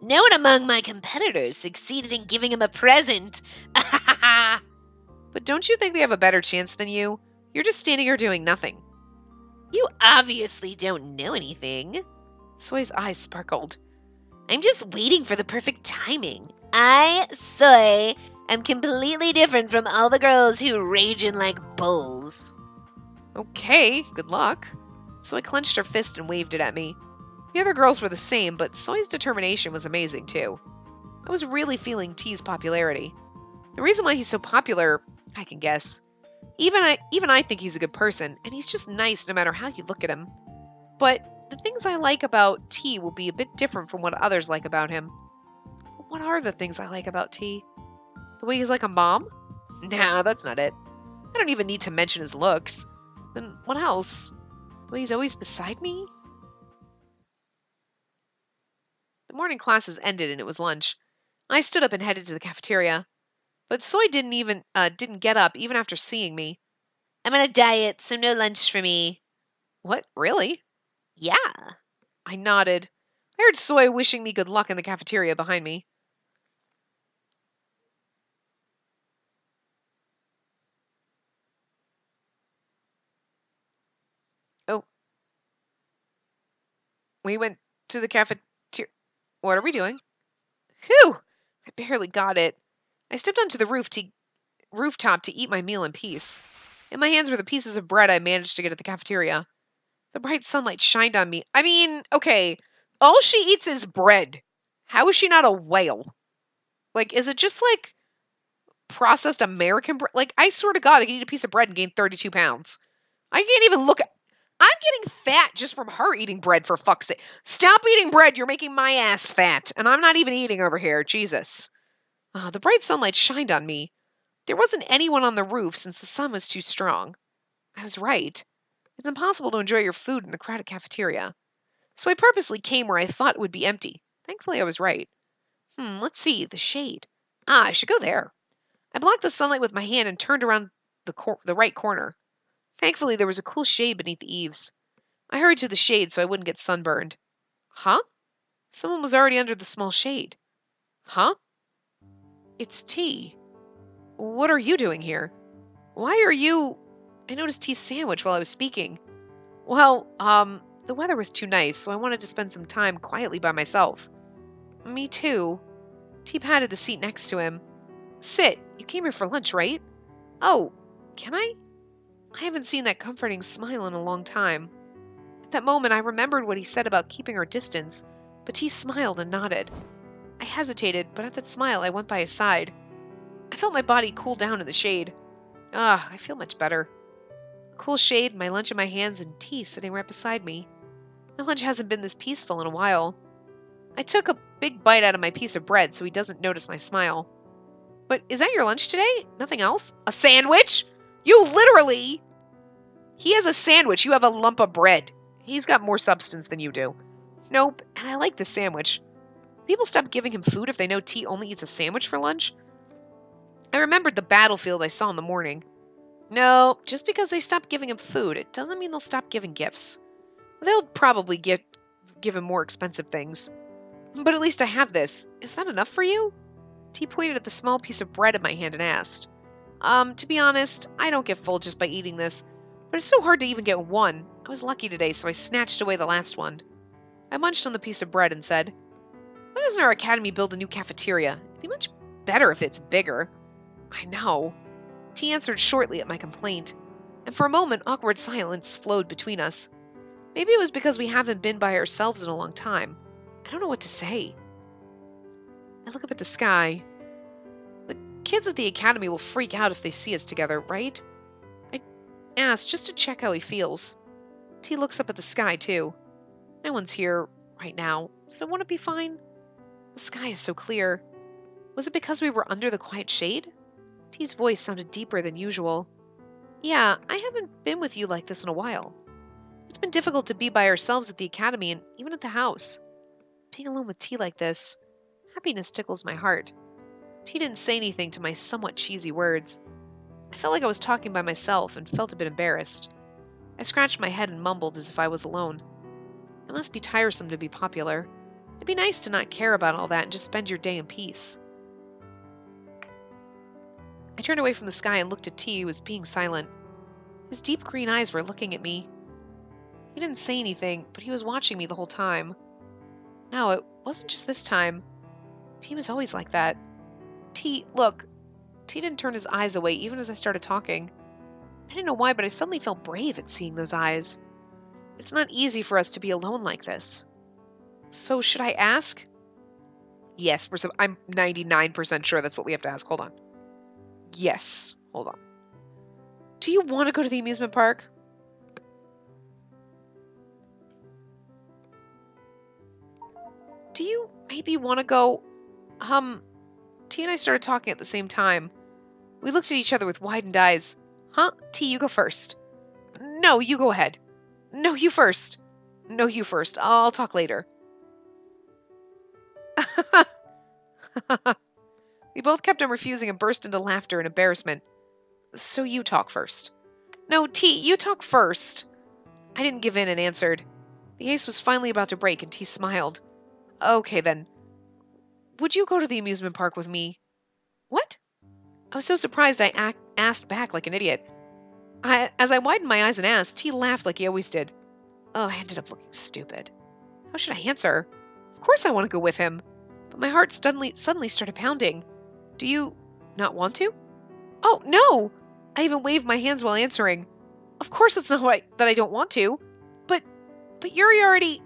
No one among my competitors succeeded in giving him a present. But don't you think they have a better chance than you? You're just standing here doing nothing. You obviously don't know anything. Soy's eyes sparkled. I'm just waiting for the perfect timing. I, Soy, am completely different from all the girls who rage in like bulls. Okay, good luck. Soy clenched her fist and waved it at me. The other girls were the same, but Soy's determination was amazing too. I was really feeling T's popularity. The reason why he's so popular, I can guess. Even I think he's a good person, and he's just nice no matter how you look at him. But the things I like about T will be a bit different from what others like about him. What are the things I like about T? The way he's like a mom? Nah, that's not it. I don't even need to mention his looks. Then what else? The way he's always beside me? The morning classes ended and it was lunch. I stood up and headed to the cafeteria. But Soy didn't get up even after seeing me. I'm on a diet, so no lunch for me. What, really? Yeah. I nodded. I heard Soy wishing me good luck in the cafeteria behind me. Oh. We went to the cafeteria. What are we doing? Phew! I barely got it. I stepped onto the rooftop to eat my meal in peace. In my hands were the pieces of bread I managed to get at the cafeteria. The bright sunlight shined on me. I mean, okay, all she eats is bread. How is she not a whale? Like, is it just like processed American bread? Like, I swear to God, I can eat a piece of bread and gain 32 pounds. I can't even look at. I'm getting fat just from her eating bread, for fuck's sake. Stop eating bread. You're making my ass fat. And I'm not even eating over here. Jesus. The bright sunlight shined on me. There wasn't anyone on the roof since the sun was too strong. I was right. It's impossible to enjoy your food in the crowded cafeteria. So I purposely came where I thought it would be empty. Thankfully, I was right. Let's see. The shade. I should go there. I blocked the sunlight with my hand and turned around the right corner. Thankfully, there was a cool shade beneath the eaves. I hurried to the shade so I wouldn't get sunburned. Huh? Someone was already under the small shade. Huh? It's T. What are you doing here? Why are you... I noticed T's sandwich while I was speaking. Well, the weather was too nice, so I wanted to spend some time quietly by myself. Me too. T patted the seat next to him. Sit. You came here for lunch, right? Oh, can I? I haven't seen that comforting smile in a long time. At that moment, I remembered what he said about keeping our distance, but T smiled and nodded. I hesitated, but at that smile, I went by his side. I felt my body cool down in the shade. I feel much better. Cool shade, my lunch in my hands, and T sitting right beside me. My lunch hasn't been this peaceful in a while. I took a big bite out of my piece of bread so he doesn't notice my smile. But is that your lunch today? Nothing else? A sandwich? You literally... He has a sandwich. You have a lump of bread. He's got more substance than you do. Nope, and I like this sandwich. People stop giving him food if they know T only eats a sandwich for lunch? I remembered the battlefield I saw in the morning. No, just because they stop giving him food, it doesn't mean they'll stop giving gifts. They'll probably give him more expensive things. But at least I have this. Is that enough for you? T pointed at the small piece of bread in my hand and asked, to be honest, I don't get full just by eating this, but it's so hard to even get one. I was lucky today, so I snatched away the last one. I munched on the piece of bread and said, why doesn't our academy build a new cafeteria? It'd be much better if it's bigger. I know. T answered shortly at my complaint, and for a moment awkward silence flowed between us. Maybe it was because we haven't been by ourselves in a long time. I don't know what to say. I look up at the sky. The kids at the academy will freak out if they see us together, right? I asked just to check how he feels. T looks up at the sky, too. No one's here right now, so won't it be fine? The sky is so clear. Was it because we were under the quiet shade? T's voice sounded deeper than usual. Yeah, I haven't been with you like this in a while. It's been difficult to be by ourselves at the academy and even at the house. Being alone with T like this, happiness tickles my heart. T didn't say anything to my somewhat cheesy words. I felt like I was talking by myself and felt a bit embarrassed. I scratched my head and mumbled as if I was alone. It must be tiresome to be popular. It'd be nice to not care about all that and just spend your day in peace. I turned away from the sky and looked at T, who was being silent. His deep green eyes were looking at me. He didn't say anything, but he was watching me the whole time. No, it wasn't just this time. T was always like that. T, look. T didn't turn his eyes away even as I started talking. I didn't know why, but I suddenly felt brave at seeing those eyes. It's not easy for us to be alone like this. So should I ask? Yes, I'm 99% sure that's what we have to ask. Hold on. Yes. Hold on. Do you want to go to the amusement park? Do you maybe want to go? T and I started talking at the same time. We looked at each other with widened eyes. Huh? T, you go first. No, you go ahead. No, you first. No, you first. I'll talk later. We both kept on refusing and burst into laughter and embarrassment. So you talk first. No, T, you talk first. I didn't give in and answered. The ice was finally about to break and T smiled. Okay then. Would you go to the amusement park with me? What? I was so surprised I asked back like an idiot. As I widened my eyes and asked, T laughed like he always did. Oh, I ended up looking stupid. How should I answer? Of course I want to go with him. But my heart suddenly started pounding. Do you not want to? Oh, no! I even waved my hands while answering. Of course it's not that I don't want to. But Yuri already...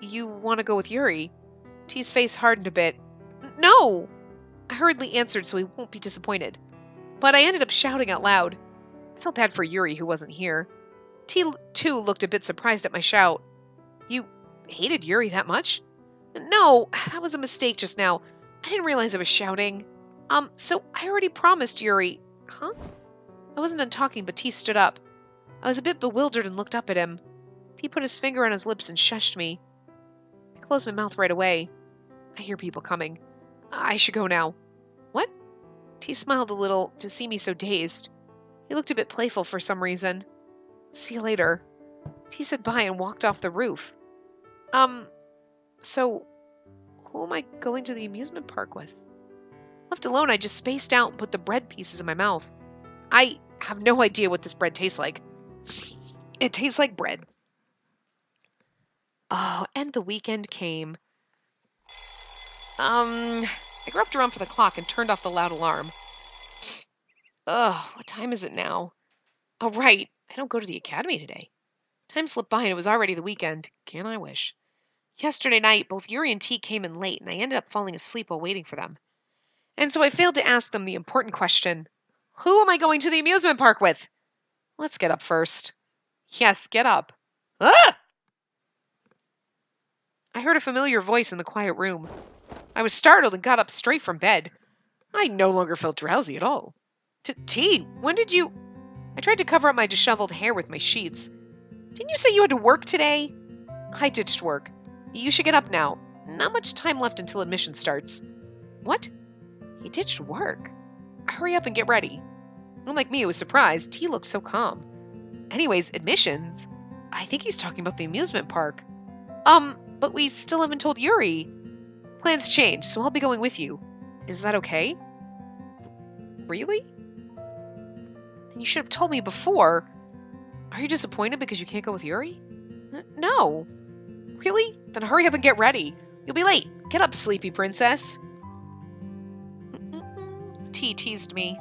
You want to go with Yuri? T's face hardened a bit. No! I hurriedly answered so he won't be disappointed. But I ended up shouting out loud. I felt bad for Yuri, who wasn't here. T, too, looked a bit surprised at my shout. You hated Yuri that much? No, that was a mistake just now. I didn't realize I was shouting. So I already promised Yuri. Huh? I wasn't done talking, but T stood up. I was a bit bewildered and looked up at him. T put his finger on his lips and shushed me. I closed my mouth right away. I hear people coming. I should go now. What? T smiled a little to see me so dazed. He looked a bit playful for some reason. See you later. T said bye and walked off the roof. So, who am I going to the amusement park with? Left alone, I just spaced out and put the bread pieces in my mouth. I have no idea what this bread tastes like. It tastes like bread. Oh, and the weekend came. I groped around for the clock and turned off the loud alarm. Ugh, what time is it now? Oh, right, I don't go to the academy today. Time slipped by and it was already the weekend. Can I wish? Yesterday night, both Yuri and T came in late, and I ended up falling asleep while waiting for them. And so I failed to ask them the important question. Who am I going to the amusement park with? Let's get up first. Yes, get up. Ah! I heard a familiar voice in the quiet room. I was startled and got up straight from bed. I no longer felt drowsy at all. T, when did you... I tried to cover up my disheveled hair with my sheets. Didn't you say you had to work today? I ditched work. You should get up now. Not much time left until admission starts. What? He ditched work? Hurry up and get ready. Unlike me, who was surprised, T looked so calm. Anyways, admissions? I think he's talking about the amusement park. But we still haven't told Yuri. Plans change, so I'll be going with you. Is that okay? Really? Then you should have told me before. Are you disappointed because you can't go with Yuri? No. Really? Then hurry up and get ready. You'll be late. Get up, sleepy princess. T teased me.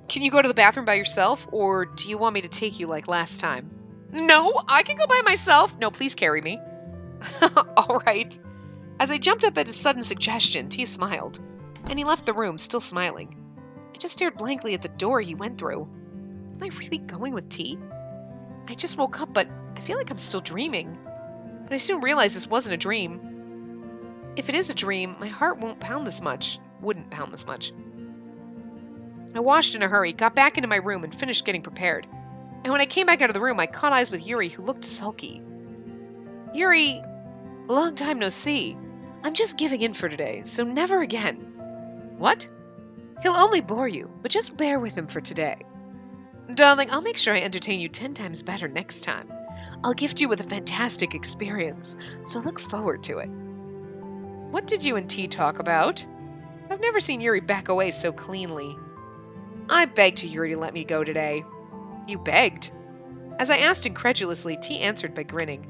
Can you go to the bathroom by yourself, or do you want me to take you like last time? No, I can go by myself. No, please carry me. All right. As I jumped up at his sudden suggestion, T smiled, and he left the room, still smiling. I just stared blankly at the door he went through. Am I really going with T? I just woke up, but I feel like I'm still dreaming. But I soon realized this wasn't a dream. If it is a dream, my heart wouldn't pound this much. I washed in a hurry, got back into my room, and finished getting prepared. And when I came back out of the room, I caught eyes with Yuri, who looked sulky. Yuri, long time no see. I'm just giving in for today, so never again. What? He'll only bore you, but just bear with him for today. Darling, I'll make sure I entertain you 10 times better next time. I'll gift you with a fantastic experience, so look forward to it. What did you and T talk about? I've never seen Yuri back away so cleanly. I begged Yuri to let me go today. You begged? As I asked incredulously, T answered by grinning.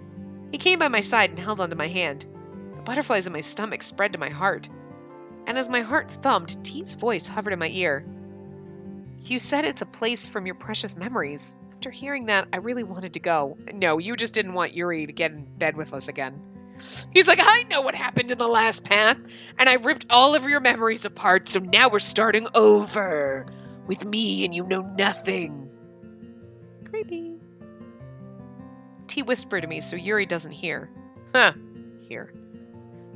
He came by my side and held onto my hand. The butterflies in my stomach spread to my heart. And as my heart thumped, T's voice hovered in my ear. You said it's a place from your precious memories. After hearing that, I really wanted to go. No, you just didn't want Yuri to get in bed with us again. He's like, I know what happened in the last path, and I ripped all of your memories apart, so now we're starting over. With me, and you know nothing. Creepy. T whispered to me so Yuri doesn't hear. Hear.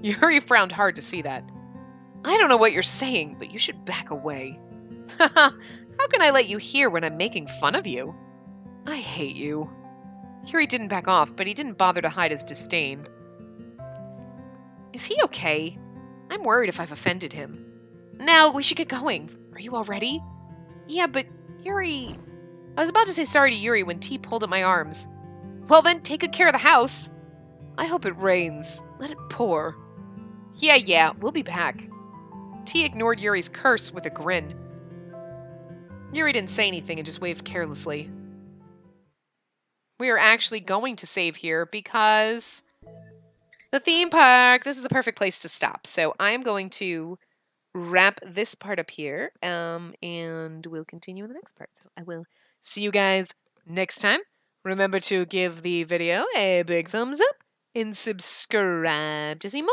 Yuri frowned hard to see that. I don't know what you're saying, but you should back away. How can I let you hear when I'm making fun of you? I hate you. Yuri didn't back off, but he didn't bother to hide his disdain. Is he okay? I'm worried if I've offended him. Now, we should get going. Are you all ready? Yeah, but Yuri... I was about to say sorry to Yuri when T pulled at my arms. Well then, take good care of the house. I hope it rains. Let it pour. Yeah, we'll be back. T ignored Yuri's curse with a grin. Yuri didn't say anything and just waved carelessly. We are actually going to save here because the theme park, this is the perfect place to stop. So I am going to wrap this part up here, and we'll continue in the next part. So I will see you guys next time. Remember to give the video a big thumbs up and subscribe to see more.